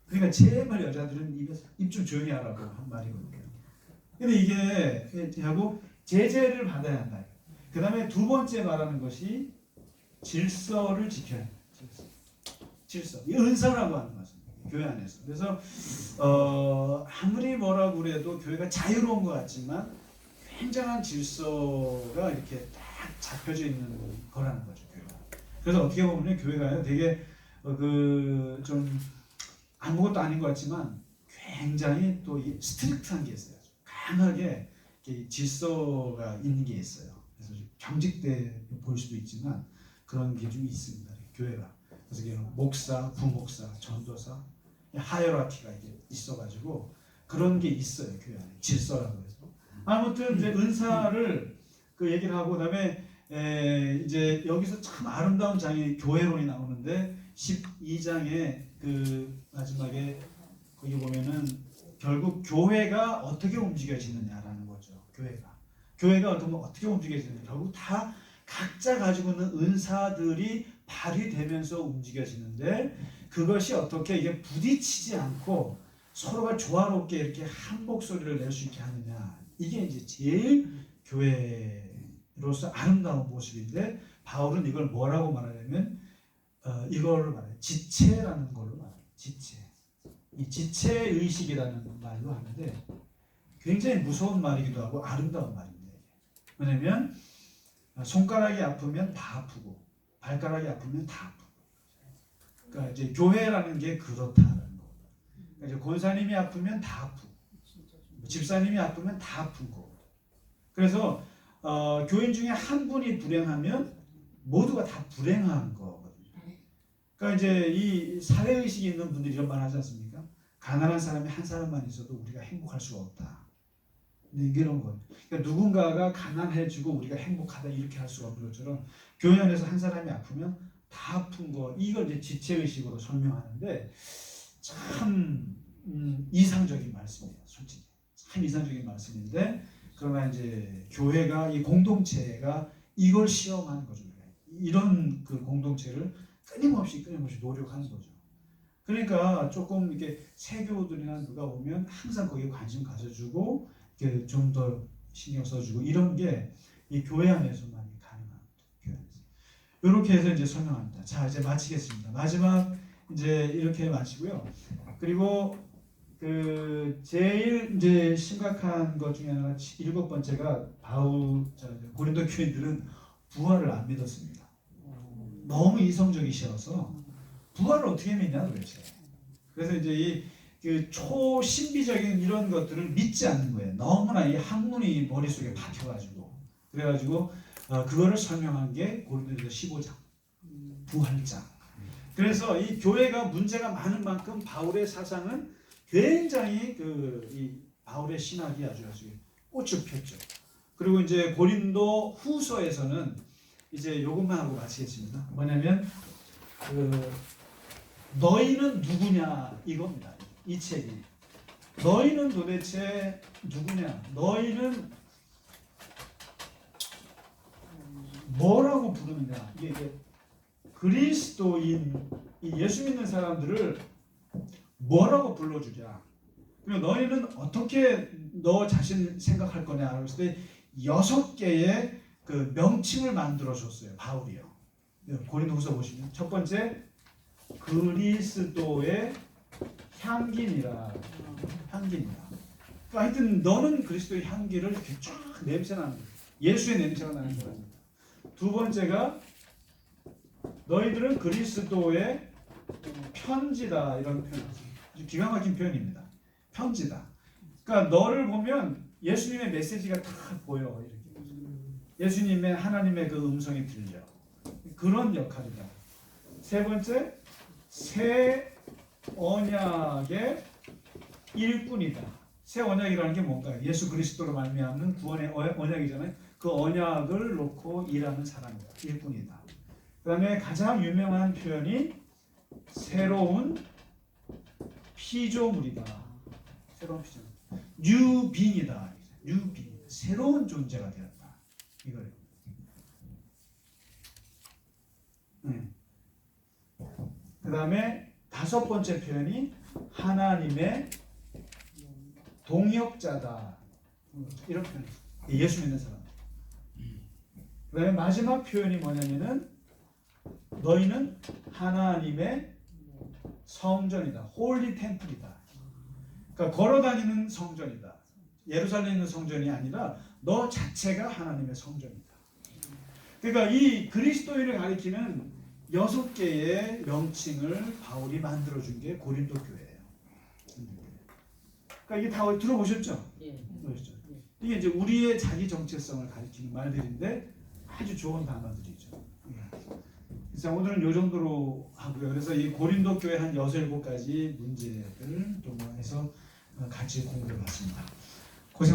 그러니까 제발 여자들은 입 좀 조용히 하라고 한 말이거든요. 근데 이게 하고 제재를 받아야 한다. 그 다음에 두 번째 말하는 것이 질서를 지켜야 한다. 질서. 이 은사라고 하는 것입니다. 교회 안에서. 그래서 아무리 뭐라고 그래도 교회가 자유로운 것 같지만 굉장한 질서가 이렇게 딱 잡혀져 있는 거라는 거죠. 교회가. 그래서 어떻게 보면 교회가 되게 좀 아무것도 아닌 것 같지만 굉장히 또 스트릭트한 게 있어요. 강하게 질서가 있는 게 있어요. 그래서 경직돼 보일 수도 있지만 그런 게 좀 있습니다. 교회가. 그래서 목사, 부목사, 전도사, 하이어라키가 이게 있어가지고 그런 게 있어요. 교회 안에 질서라고 해서. 아무튼 이제 은사를 그 얘기를 하고 그다음에 이제 여기서 참 아름다운 장이 교회론이 나오는데 12장에 그 마지막에 거기 보면은 결국 교회가 어떻게 움직여지느냐라는 거죠. 교회가 어떻게 움직여지느냐. 결국 다 각자 가지고 있는 은사들이 발휘되면서 움직여지는데 그것이 어떻게 이게 부딪히지 않고 서로가 조화롭게 이렇게 한 목소리를 낼 수 있게 하느냐. 이게 이제 제일 교회로서 아름다운 모습인데 바울은 이걸 뭐라고 말하냐면 이걸로 말해요. 지체라는 걸로 말해요. 지체. 이 지체 의식이라는 말로 하는데 굉장히 무서운 말이기도 하고 아름다운 말입니다. 왜냐면 손가락이 아프면 다 아프고 발가락이 아프면 다 아프고. 그러니까 이제 교회라는 게 그렇다는 거. 그러니까 이제 권사님이 아프면 다 아프고 집사님이 아프면 다 아픈 거. 그래서 교인 중에 한 분이 불행하면 모두가 다 불행한 거거든요. 그러니까 이제 이 사회 의식이 있는 분들이 이런 말 하지 않습니까? 가난한 사람이 한 사람만 있어도 우리가 행복할 수가 없다. 근데 이런 거. 그러니까 누군가가 가난해지고 우리가 행복하다 이렇게 할 수가 없는 것처럼 교회 안에서 한 사람이 아프면 다 아픈 거. 이걸 이제 지체 의식으로 설명하는데 참 이상적인 말씀이에요. 솔직히 참 이상적인 말씀인데 그러나 이제 교회가 이 공동체가 이걸 시험하는 거죠. 이런 그 공동체를 끊임없이 노력하는 거죠. 그러니까 조금 이렇게 세교들이나 누가 오면 항상 거기에 관심 가져주고 좀 더 신경 써주고 이런 게 이 교회 안에서만 가능한 교회 안에서. 이렇게 해서 이제 설명합니다. 자 이제 마치겠습니다. 마지막 이제 이렇게 마치고요. 그리고 그 제일 이제 심각한 것 중에 하나가 7번째가 고린도 교인들은 부활을 안 믿었습니다. 너무 이성적이셔서 부활을 어떻게 믿냐 도대체. 그래서 이제 그 초신비적인 이런 것들을 믿지 않는 거예요. 너무나 이 학문이 머릿속에 박혀가지고 그래가지고 그거를 설명한 게 고린도전서 15장 부활장. 그래서 이 교회가 문제가 많은 만큼 바울의 사상은 굉장히 이 바울의 신학이 아주 꽃을 폈죠. 그리고 이제 고린도 후서에서는 이제 요것만 하고 마치겠습니다. 뭐냐면 너희는 누구냐 이겁니다. 이 책이 너희는 도대체 누구냐? 너희는 뭐라고 부르느냐? 이게 그리스도인 이 예수 믿는 사람들을 뭐라고 불러주랴? 그리고 너희는 어떻게 너 자신 생각할 거냐? 그랬을 때 6개의 그 명칭을 만들어 줬어요. 바울이요. 고린도후서 보시면 첫 번째 그리스도의 향기니라. 향기니라. 그러니까 하여튼 너는 그리스도의 향기를 이렇게 쫙 냄새나는 예수의 냄새가 나는 사람입니다. 두 번째가 너희들은 그리스도의 편지다. 이런 표현. 기가 막힌 표현입니다. 편지다. 그러니까 너를 보면 예수님의 메시지가 다 보여. 이렇게. 예수님의 하나님의 그 음성이 들려. 그런 역할이다. 세 번째, 새 언약의 일꾼이다. 새 언약이라는 게 뭔가요? 예수 그리스도로 말미암는 구원의 언약이잖아요. 그 언약을 놓고 일하는 사람이다. 일꾼이다. 그 다음에 가장 유명한 표현이 새로운 피조물이다. 새로운 피조물. 뉴빙이다. 뉴빙. 새로운 존재가 되었다. 이거예요. 그 다음에 5번째 표현이 하나님의 동역자다. 이런 표현. 예수 믿는 사람. 그 다음에 마지막 표현이 뭐냐면은 너희는 하나님의 성전이다. 홀리 템플이다. 그러니까 걸어다니는 성전이다. 예루살렘에 있는 성전이 아니라 너 자체가 하나님의 성전이다. 그러니까 이 그리스도인을 가리키는 6개의 명칭을 바울이 만들어준 게 고린도 교회예요. 그러니까 이게 다 들어보셨죠? 예. 들어보셨죠? 이게 이제 우리의 자기 정체성을 가리키는 말들인데 아주 좋은 단어들이죠. 그래서 오늘은 이 정도로 하고요. 그래서 이 고린도 교회 한 6, 7가지 문제를 동원해서 같이 공부해봤습니다. 고생